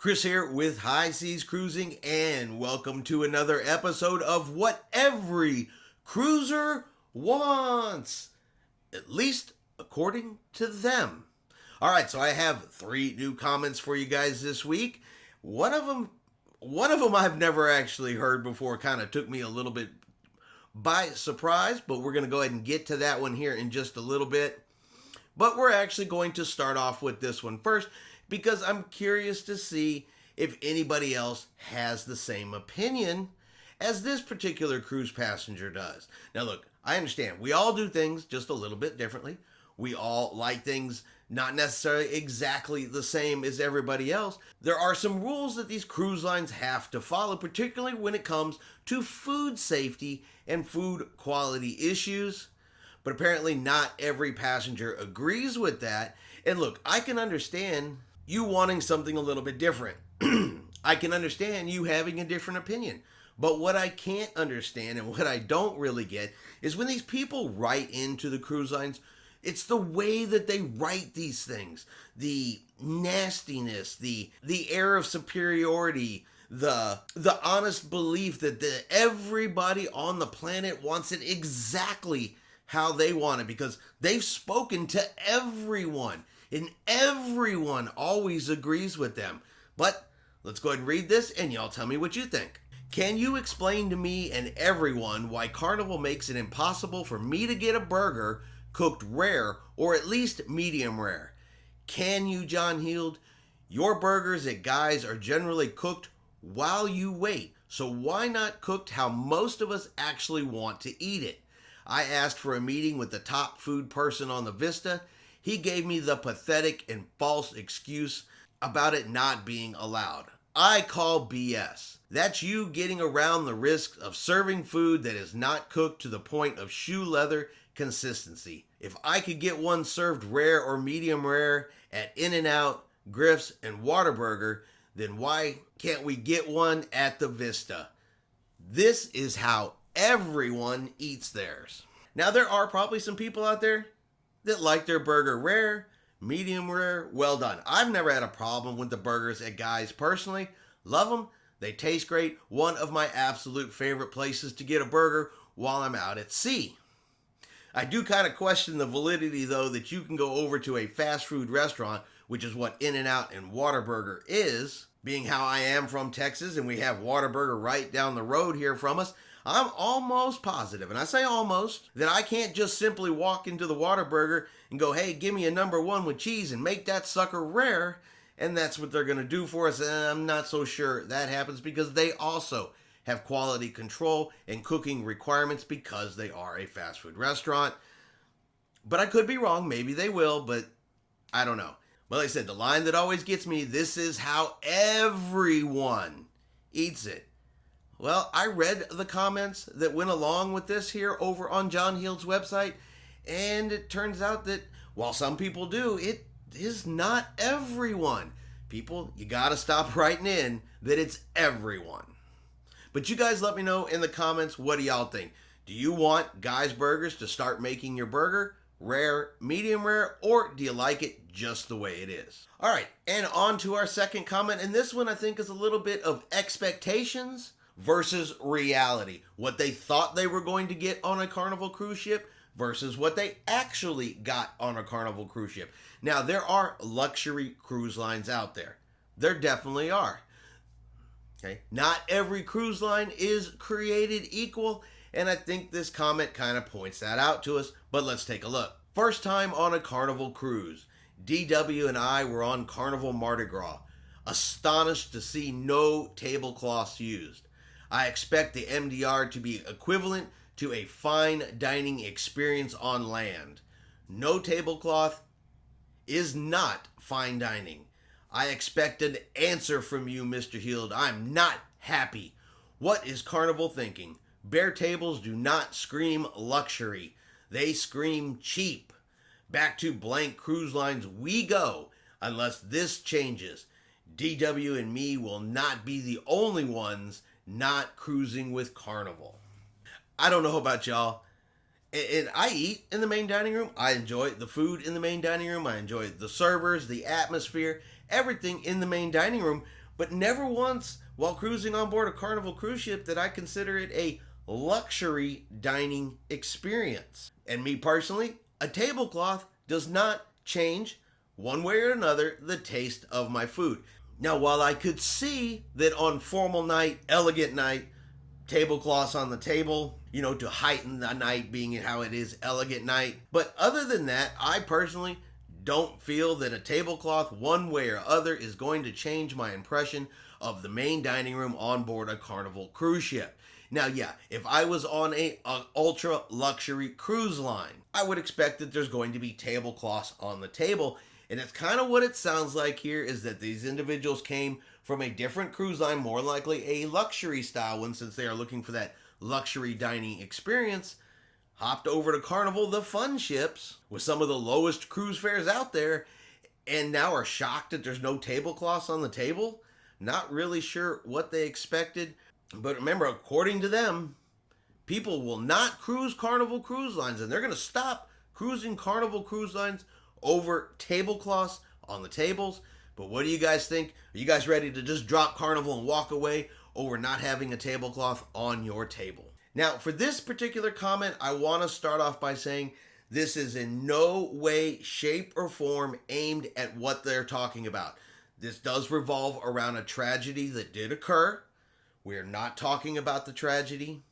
Chris here with High Seas Cruising, and welcome to another episode of What Every Cruiser Wants, at least according to them. Alright, so I have 3 new comments for you guys this week. One of them I've never actually heard before, kind of took me a little bit by surprise, but we're going to go ahead and get to that one here in just a little bit. But we're actually going to start off with this one first, because I'm curious to see if anybody else has the same opinion as this particular cruise passenger does. Now look, I understand we all do things just a little bit differently. We all like things not necessarily exactly the same as everybody else. There are some rules that these cruise lines have to follow, particularly when it comes to food safety and food quality issues. But apparently not every passenger agrees with that. And look, I can understand you wanting something a little bit different. I can understand you having a different opinion. But what I can't understand and what I don't really get is when these people write into the cruise lines, it's the way that they write these things. The nastiness, the air of superiority, the honest belief that everybody on the planet wants it exactly how they want it, because they've spoken to everyone and everyone always agrees with them. But let's go ahead and read this and y'all tell me what you think. Can you explain to me and everyone why Carnival makes it impossible for me to get a burger cooked rare or at least medium rare? Can you, John Heald? Your burgers at Guy's are generally cooked while you wait, so why not cooked how most of us actually want to eat it? I asked for a meeting with the top food person on the Vista. He gave me the pathetic and false excuse about it not being allowed. I call BS. That's you getting around the risk of serving food that is not cooked to the point of shoe leather consistency. If I could get one served rare or medium rare at In-N-Out, Griff's, and Whataburger, then why can't we get one at the Vista? This is how everyone eats theirs. Now, there are probably some people out there that like their burger rare, medium rare, well done. I've never had a problem with the burgers at Guy's personally. Love them. They taste great. One of my absolute favorite places to get a burger while I'm out at sea. I do kind of question the validity, though, that you can go over to a fast food restaurant, which is what In-N-Out and Whataburger is. Being how I am from Texas and we have Whataburger right down the road here from us, I'm almost positive, and I say almost, that I can't just simply walk into the Whataburger and go, hey, give me a number 1 with cheese and make that sucker rare, and that's what they're going to do for us. And I'm not so sure that happens, because they also have quality control and cooking requirements because they are a fast food restaurant. But I could be wrong. Maybe they will, but I don't know. Well, like I said, the line that always gets me, this is how everyone eats it. Well, I read the comments that went along with this here over on John Heald's website, and it turns out that while some people do, it is not everyone. People, you gotta stop writing in that it's everyone. But you guys let me know in the comments, what do y'all think? Do you want Guy's Burgers to start making your burger rare, medium rare, or do you like it just the way it is? All right, and on to our second comment, and this one I think is a little bit of expectations versus reality. What they thought they were going to get on a Carnival cruise ship versus what they actually got on a Carnival cruise ship. Now, there are luxury cruise lines out there. There definitely are. Okay, not every cruise line is created equal, and I think this comment kind of points that out to us, but let's take a look. First time on a Carnival cruise. DW and I were on Carnival Mardi Gras. Astonished to see no tablecloths used. I expect the MDR to be equivalent to a fine dining experience on land. No tablecloth is not fine dining. I expect an answer from you, Mr. Heald. I'm not happy. What is Carnival thinking? Bare tables do not scream luxury. They scream cheap. Back to blank cruise lines we go unless this changes. DW and me will not be the only ones not cruising with Carnival. I don't know about y'all, and I eat in the main dining room. I enjoy the food in the main dining room. I enjoy the servers, the atmosphere, everything in the main dining room. But never once while cruising on board a Carnival cruise ship did I consider it a luxury dining experience. And me personally, a tablecloth does not change, one way or another, the taste of my food. Now, while I could see that on formal night, elegant night, tablecloths on the table, to heighten the night being how it is elegant night. But other than that, I personally don't feel that a tablecloth one way or other is going to change my impression of the main dining room on board a Carnival cruise ship. Now, yeah, if I was on a ultra luxury cruise line, I would expect that there's going to be tablecloths on the table. And it's kind of what it sounds like here is that these individuals came from a different cruise line, more likely a luxury style one, since they are looking for that luxury dining experience, hopped over to Carnival, the fun ships, with some of the lowest cruise fares out there, and now are shocked that there's no tablecloths on the table. Not really sure what they expected. But remember, according to them, people will not cruise Carnival cruise lines, and they're going to stop cruising Carnival cruise lines over tablecloths on the tables. But what do you guys think? Are you guys ready to just drop Carnival and walk away over not having a tablecloth on your table? Now, for this particular comment, I want to start off by saying this is in no way, shape, or form aimed at what they're talking about. This does revolve around a tragedy that did occur. We are not talking about the tragedy.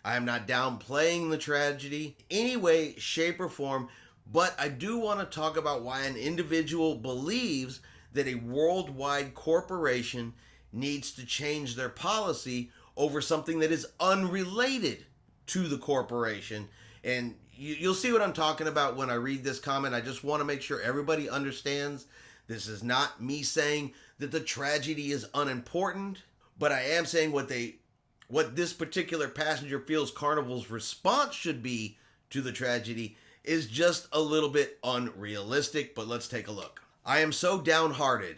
I am not downplaying the tragedy in any way, shape, or form, but I do want to talk about why an individual believes that a worldwide corporation needs to change their policy over something that is unrelated to the corporation. And you'll see what I'm talking about when I read this comment. I just want to make sure everybody understands this is not me saying that the tragedy is unimportant, but I am saying what this particular passenger feels Carnival's response should be to the tragedy is just a little bit unrealistic. But let's take a look. I am so downhearted.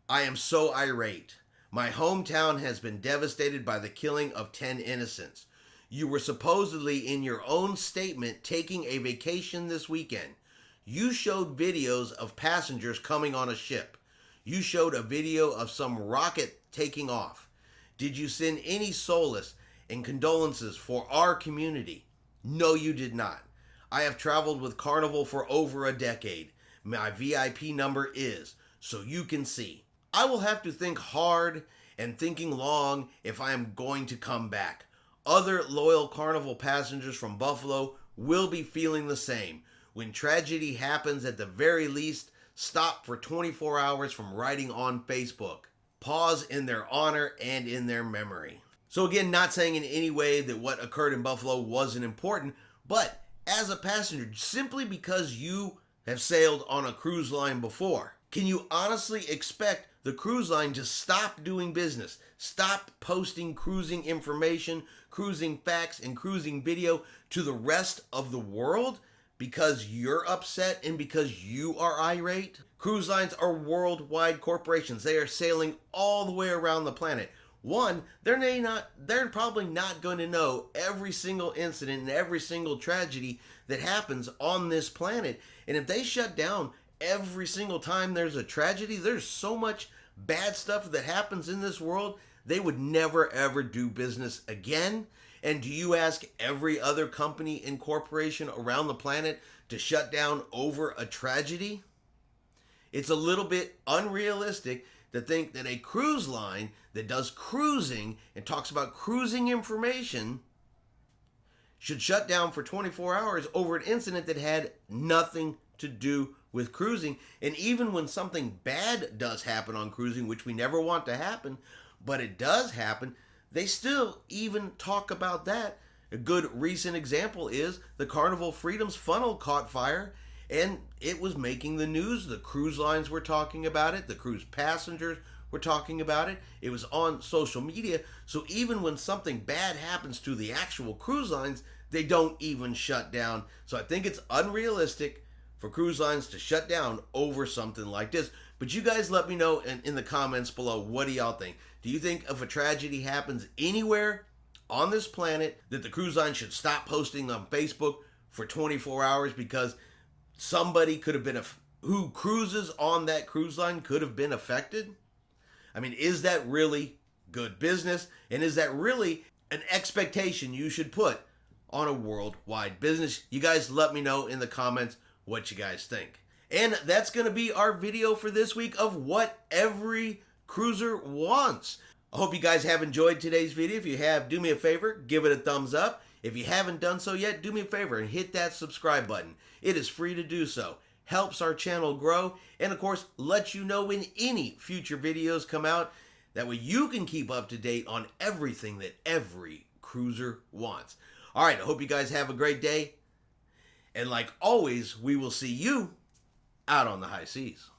I am so irate. My hometown has been devastated by the killing of 10 innocents. You were supposedly in your own statement taking a vacation this weekend. You showed videos of passengers coming on a ship. You showed a video of some rocket taking off. Did you send any solace and condolences for our community? No, you did not. I have traveled with Carnival for over a decade. My VIP number is, so you can see. I will have to think hard and thinking long if I am going to come back. Other loyal Carnival passengers from Buffalo will be feeling the same. When tragedy happens, at the very least, stop for 24 hours from writing on Facebook. Pause in their honor and in their memory. So again, not saying in any way that what occurred in Buffalo wasn't important, but as a passenger, simply because you have sailed on a cruise line before, can you honestly expect the cruise line to stop doing business, stop posting cruising information, cruising facts, and cruising video to the rest of the world because you're upset and because you are irate? Cruise lines are worldwide corporations. They are sailing all the way around the planet. One, they're probably not going to know every single incident and every single tragedy that happens on this planet. And if they shut down every single time there's a tragedy, there's so much bad stuff that happens in this world, they would never ever do business again. And do you ask every other company and corporation around the planet to shut down over a tragedy? It's a little bit unrealistic to think that a cruise line that does cruising and talks about cruising information should shut down for 24 hours over an incident that had nothing to do with cruising. And even when something bad does happen on cruising, which we never want to happen, but it does happen, they still even talk about that. A good recent example is the Carnival Freedom's funnel caught fire, and it was making the news. The cruise lines were talking about it. The cruise passengers were talking about it. It was on social media. So even when something bad happens to the actual cruise lines, they don't even shut down. So I think it's unrealistic for cruise lines to shut down over something like this. But you guys let me know in the comments below, what do y'all think? Do you think if a tragedy happens anywhere on this planet that the cruise line should stop posting on Facebook for 24 hours because somebody could have been who cruises on that cruise line could have been affected? I mean, is that really good business? And is that really an expectation you should put on a worldwide business? You guys let me know in the comments what you guys think. And that's going to be our video for this week of what every cruiser wants. I hope you guys have enjoyed today's video. If you have, do me a favor, give it a thumbs up. If you haven't done so yet, do me a favor and hit that subscribe button. It is free to do so. Helps our channel grow, and of course, lets you know when any future videos come out. That way you can keep up to date on everything that every cruiser wants. All right, I hope you guys have a great day. And like always, we will see you out on the high seas.